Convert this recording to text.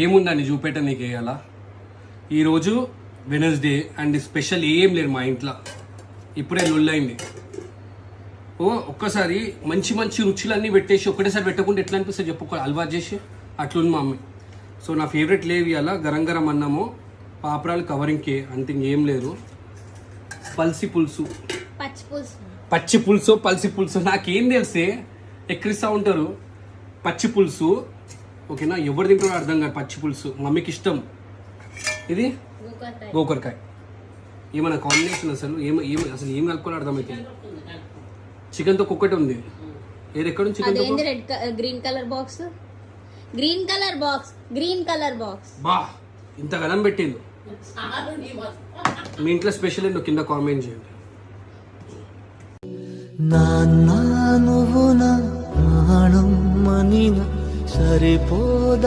ఏముందని చూపెట్ట నీకు వేయాలా. ఈరోజు వెనస్డే అండ్ స్పెషల్ ఏం లేదు మా ఇంట్లో. ఇప్పుడే లొల్లైంది. ఒక్కసారి మంచి మంచి రుచులన్నీ పెట్టేసి ఒకటేసారి పెట్టకుండా ఎట్లా అనిపిస్తుంది చెప్పు, అలవాటు చేసి అట్లుంది మా మమ్మీ. సో నా ఫేవరెట్ లేవి అలా గరం గరం అన్నము, పాపరాలు కవరింగ్కే, అంత ఇంకేం లేదు. పల్సి పులుసు, పచ్చి పులుసు పల్సి పులుసు నాకేం తెలిసే ఎక్కిరిస్తూ ఉంటారు. పచ్చి పులుసు ఓకేనా, ఎవరు తింటారో అర్థం కాదు. పచ్చి పులుసు మమ్మీకి ఇష్టం. ఇది గోకరకాయ. ఏమన్నా కాంబినేషన్ అసలు అసలు ఏం కలుపుకోవాలి అర్థమైతే. చికెన్ తో ఒక్కటి ఉంది. ఏది ఎక్కడ చికెన్ గ్రీన్ కలర్ బాక్స్ బా ఇంత గలం పెట్టిండు. మీ ఇంట్లో స్పెషల్ ఏంటో కింద కామెంట్ చేయండి. నాన్న నువ్వు నా ప్రాణం మనిన సరిపోదా.